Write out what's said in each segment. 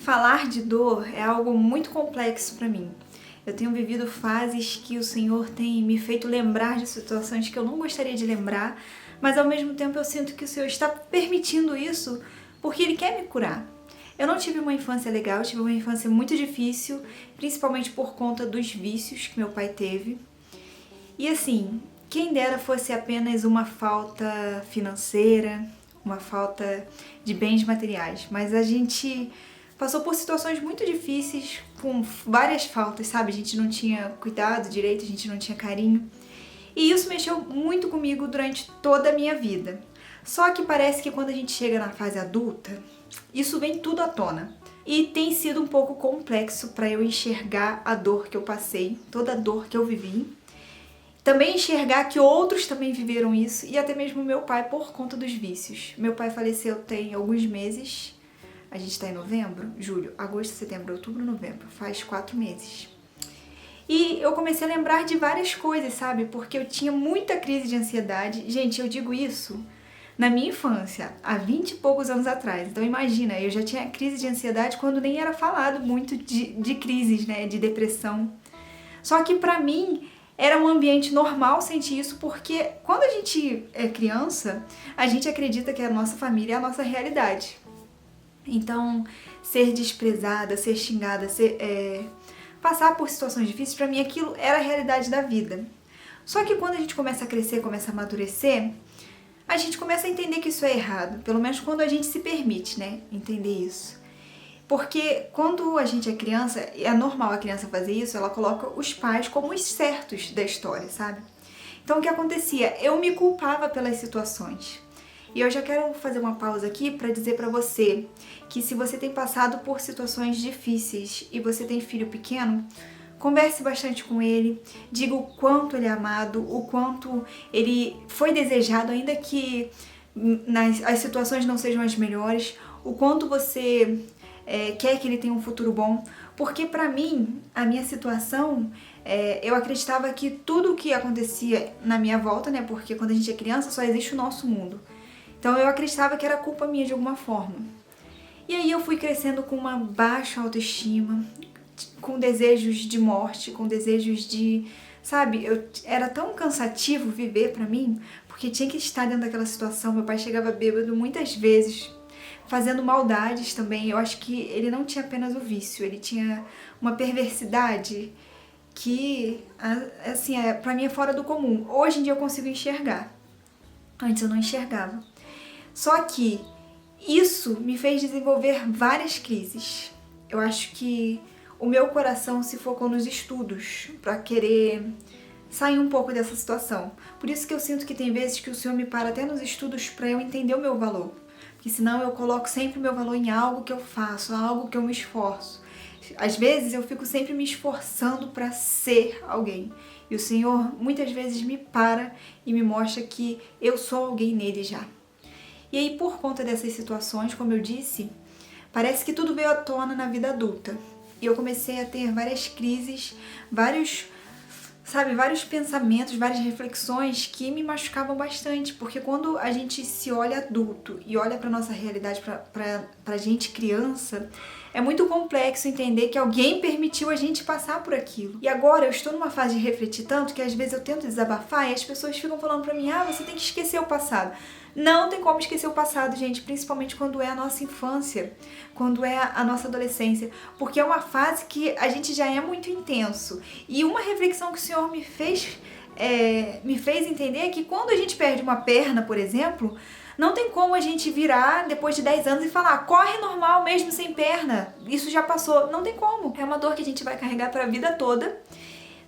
Falar de dor é algo muito complexo para mim. Eu tenho vivido fases que o Senhor tem me feito lembrar de situações que eu não gostaria de lembrar, mas ao mesmo tempo eu sinto que o Senhor está permitindo isso porque Ele quer me curar. Eu não tive uma infância legal, eu tive uma infância muito difícil, principalmente por conta dos vícios que meu pai teve. E assim, quem dera fosse apenas uma falta financeira, uma falta de bens materiais, mas a gente passou por situações muito difíceis, com várias faltas, sabe? A gente não tinha cuidado direito, a gente não tinha carinho. E isso mexeu muito comigo durante toda a minha vida. Só que parece que quando a gente chega na fase adulta, isso vem tudo à tona. E tem sido um pouco complexo para eu enxergar a dor que eu passei, toda a dor que eu vivi. Também enxergar que outros também viveram isso, e até mesmo meu pai por conta dos vícios. Meu pai faleceu tem alguns meses. A gente tá em novembro, julho, agosto, setembro, outubro, novembro. Faz 4 meses. E eu comecei a lembrar de várias coisas, sabe? Porque eu tinha muita crise de ansiedade. Gente, eu digo isso na minha infância, há 20 e poucos anos atrás. Então imagina, eu já tinha crise de ansiedade quando nem era falado muito de crises, né? De depressão. Só que pra mim era um ambiente normal sentir isso, porque quando a gente é criança, a gente acredita que a nossa família é a nossa realidade. Então, ser desprezada, ser xingada, passar por situações difíceis, pra mim aquilo era a realidade da vida. Só que quando a gente começa a crescer, começa a amadurecer, a gente começa a entender que isso é errado. Pelo menos quando a gente se permite, né, entender isso. Porque quando a gente é criança, é normal a criança fazer isso, ela coloca os pais como os certos da história, sabe? Então o que acontecia? Eu me culpava pelas situações. E eu já quero fazer uma pausa aqui para dizer para você que se você tem passado por situações difíceis e você tem filho pequeno, converse bastante com ele, diga o quanto ele é amado, o quanto ele foi desejado, ainda que as situações não sejam as melhores, o quanto você quer que ele tenha um futuro bom, porque pra mim, a minha situação, eu acreditava que tudo o que acontecia na minha volta, né, porque quando a gente é criança só existe o nosso mundo. Então eu acreditava que era culpa minha de alguma forma. E aí eu fui crescendo com uma baixa autoestima, com desejos de morte, com desejos de... Sabe, era tão cansativo viver pra mim, porque tinha que estar dentro daquela situação. Meu pai chegava bêbado muitas vezes, fazendo maldades também. Eu acho que ele não tinha apenas o vício, ele tinha uma perversidade que, assim, pra mim é fora do comum. Hoje em dia eu consigo enxergar. Antes eu não enxergava. Só que isso me fez desenvolver várias crises. Eu acho que o meu coração se focou nos estudos para querer sair um pouco dessa situação. Por isso que eu sinto que tem vezes que o Senhor me para até nos estudos para eu entender o meu valor. Porque senão eu coloco sempre o meu valor em algo que eu faço, algo que eu me esforço. Às vezes eu fico sempre me esforçando para ser alguém. E o Senhor muitas vezes me para e me mostra que eu sou alguém nele já. E aí, por conta dessas situações, como eu disse, parece que tudo veio à tona na vida adulta. E eu comecei a ter várias crises, vários pensamentos, várias reflexões que me machucavam bastante. Porque quando a gente se olha adulto e olha pra nossa realidade, pra gente criança, é muito complexo entender que alguém permitiu a gente passar por aquilo. E agora eu estou numa fase de refletir tanto que às vezes eu tento desabafar e as pessoas ficam falando pra mim, você tem que esquecer o passado. Não tem como esquecer o passado, gente, principalmente quando é a nossa infância, quando é a nossa adolescência, porque é uma fase que a gente já é muito intenso. E uma reflexão que o Senhor me fez entender é que quando a gente perde uma perna, por exemplo, não tem como a gente virar depois de 10 anos e falar, corre normal mesmo sem perna, isso já passou. Não tem como, é uma dor que a gente vai carregar para a vida toda.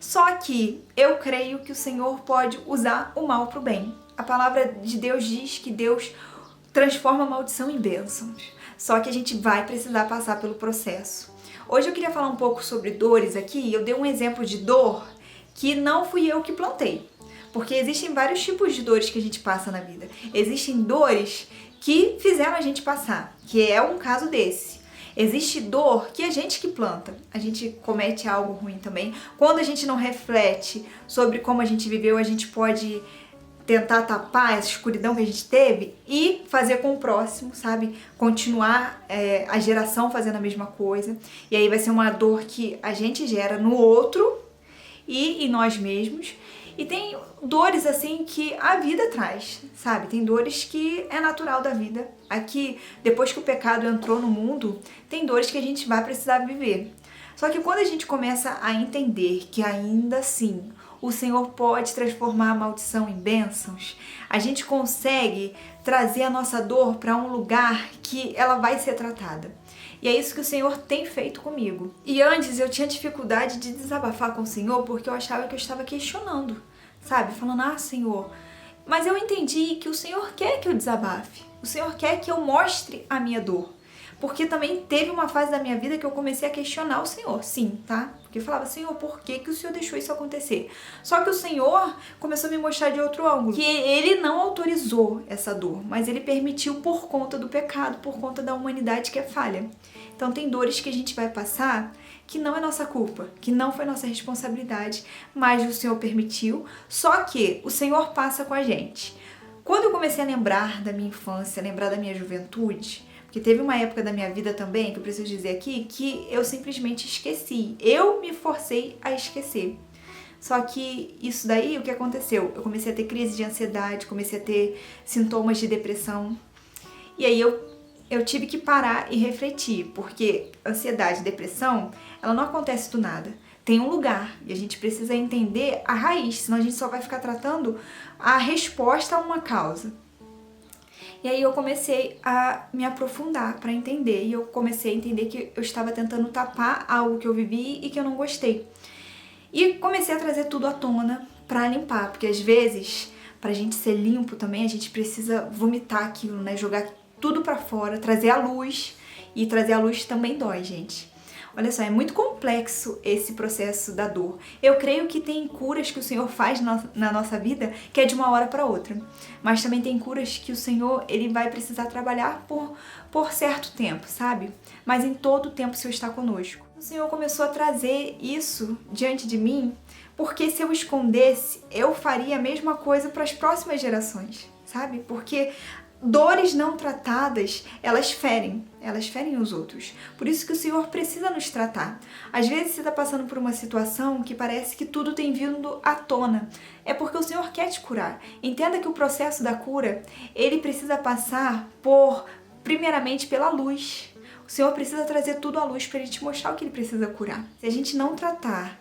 Só que eu creio que o Senhor pode usar o mal para o bem. A palavra de Deus diz que Deus transforma a maldição em bênçãos. Só que a gente vai precisar passar pelo processo. Hoje eu queria falar um pouco sobre dores aqui. Eu dei um exemplo de dor que não fui eu que plantei. Porque existem vários tipos de dores que a gente passa na vida. Existem dores que fizeram a gente passar, que é um caso desse. Existe dor que a gente que planta. A gente comete algo ruim também. Quando a gente não reflete sobre como a gente viveu, a gente pode tentar tapar essa escuridão que a gente teve e fazer com o próximo, sabe? Continuar a geração fazendo a mesma coisa. E aí vai ser uma dor que a gente gera no outro e em nós mesmos. E tem dores assim que a vida traz, sabe? Tem dores que é natural da vida. Aqui, depois que o pecado entrou no mundo, tem dores que a gente vai precisar viver. Só que quando a gente começa a entender que ainda assim o Senhor pode transformar a maldição em bênçãos, a gente consegue trazer a nossa dor para um lugar que ela vai ser tratada. E é isso que o Senhor tem feito comigo. E antes eu tinha dificuldade de desabafar com o Senhor porque eu achava que eu estava questionando, sabe? Falando, Senhor, mas eu entendi que o Senhor quer que eu desabafe. O Senhor quer que eu mostre a minha dor. Porque também teve uma fase da minha vida que eu comecei a questionar o Senhor, sim, tá? Porque eu falava, Senhor, por que o Senhor deixou isso acontecer? Só que o Senhor começou a me mostrar de outro ângulo, que Ele não autorizou essa dor, mas Ele permitiu por conta do pecado, por conta da humanidade que é falha. Então tem dores que a gente vai passar que não é nossa culpa, que não foi nossa responsabilidade, mas o Senhor permitiu, só que o Senhor passa com a gente. Quando eu comecei a lembrar da minha infância, lembrar da minha juventude, porque teve uma época da minha vida também, que eu preciso dizer aqui, que eu simplesmente esqueci. Eu me forcei a esquecer. Só que isso daí, o que aconteceu? Eu comecei a ter crise de ansiedade, comecei a ter sintomas de depressão. E aí eu tive que parar e refletir, porque ansiedade e depressão, ela não acontece do nada. Tem um lugar e a gente precisa entender a raiz, senão a gente só vai ficar tratando a resposta a uma causa. E aí eu comecei a me aprofundar para entender. E eu comecei a entender que eu estava tentando tapar algo que eu vivi e que eu não gostei. E comecei a trazer tudo à tona para limpar. Porque às vezes, pra gente ser limpo também, a gente precisa vomitar aquilo, né? Jogar tudo para fora, trazer a luz. E trazer a luz também dói, gente. Olha só, é muito complexo esse processo da dor. Eu creio que tem curas que o Senhor faz na nossa vida que é de uma hora para outra. Mas também tem curas que o Senhor ele vai precisar trabalhar por certo tempo, sabe? Mas em todo o tempo o Senhor está conosco. O Senhor começou a trazer isso diante de mim, porque se eu escondesse, eu faria a mesma coisa para as próximas gerações, sabe? Porque dores não tratadas, elas ferem os outros. Por isso que o Senhor precisa nos tratar. Às vezes você está passando por uma situação que parece que tudo tem vindo à tona. É porque o Senhor quer te curar. Entenda que o processo da cura, ele precisa passar primeiramente pela luz. O Senhor precisa trazer tudo à luz para Ele te mostrar o que Ele precisa curar. Se a gente não tratar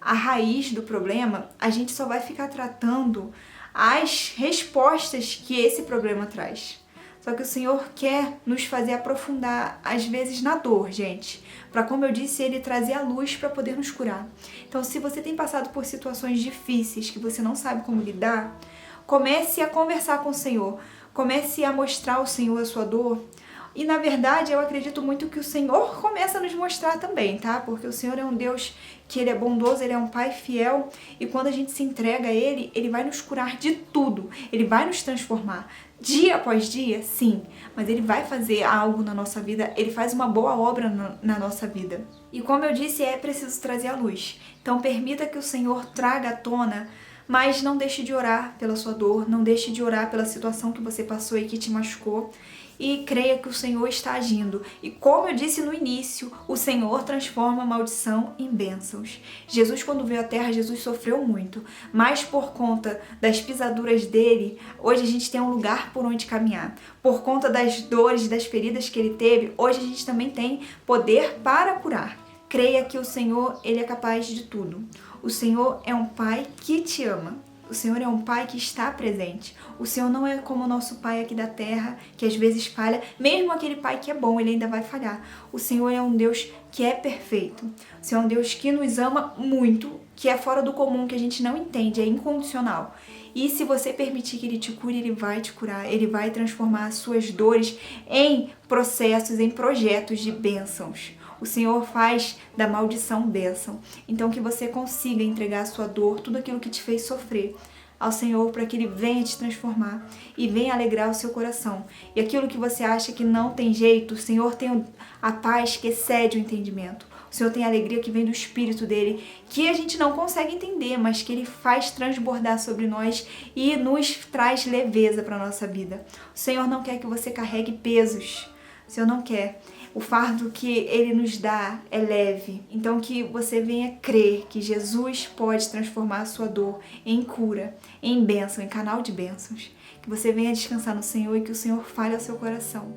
a raiz do problema, a gente só vai ficar tratando as respostas que esse problema traz. Só que o Senhor quer nos fazer aprofundar, às vezes, na dor, gente. Para, como eu disse, Ele trazer a luz para poder nos curar. Então, se você tem passado por situações difíceis que você não sabe como lidar, comece a conversar com o Senhor. Comece a mostrar ao Senhor a sua dor. E, na verdade, eu acredito muito que o Senhor começa a nos mostrar também, tá? Porque o Senhor é um Deus que Ele é bondoso, Ele é um Pai fiel. E quando a gente se entrega a Ele, Ele vai nos curar de tudo. Ele vai nos transformar. Dia após dia, sim. Mas Ele vai fazer algo na nossa vida. Ele faz uma boa obra na nossa vida. E como eu disse, é preciso trazer a luz. Então, permita que o Senhor traga à tona, mas não deixe de orar pela sua dor. Não deixe de orar pela situação que você passou e que te machucou. E creia que o Senhor está agindo. E como eu disse no início, o Senhor transforma a maldição em bênçãos. Jesus, quando veio à Terra, Jesus sofreu muito. Mas por conta das pisaduras dele, hoje a gente tem um lugar por onde caminhar. Por conta das dores, das feridas que ele teve, hoje a gente também tem poder para curar. Creia que o Senhor, ele é capaz de tudo. O Senhor é um Pai que te ama. O Senhor é um Pai que está presente. O Senhor não é como o nosso Pai aqui da terra, que às vezes falha. Mesmo aquele Pai que é bom, ele ainda vai falhar. O Senhor é um Deus que é perfeito. O Senhor é um Deus que nos ama muito, que é fora do comum, que a gente não entende, é incondicional. E se você permitir que Ele te cure, Ele vai te curar. Ele vai transformar as suas dores em processos, em projetos de bênçãos. O Senhor faz da maldição bênção. Então que você consiga entregar a sua dor, tudo aquilo que te fez sofrer, ao Senhor, para que Ele venha te transformar e venha alegrar o seu coração. E aquilo que você acha que não tem jeito, o Senhor tem a paz que excede o entendimento. O O Senhor tem a alegria que vem do Espírito dele, que a gente não consegue entender, mas que ele faz transbordar sobre nós e nos traz leveza para a nossa vida. O Senhor não quer que você carregue pesos. O Senhor não quer. O fardo que Ele nos dá é leve. Então que você venha crer que Jesus pode transformar a sua dor em cura, em bênção, em canal de bênçãos. Que você venha descansar no Senhor e que o Senhor fale ao seu coração.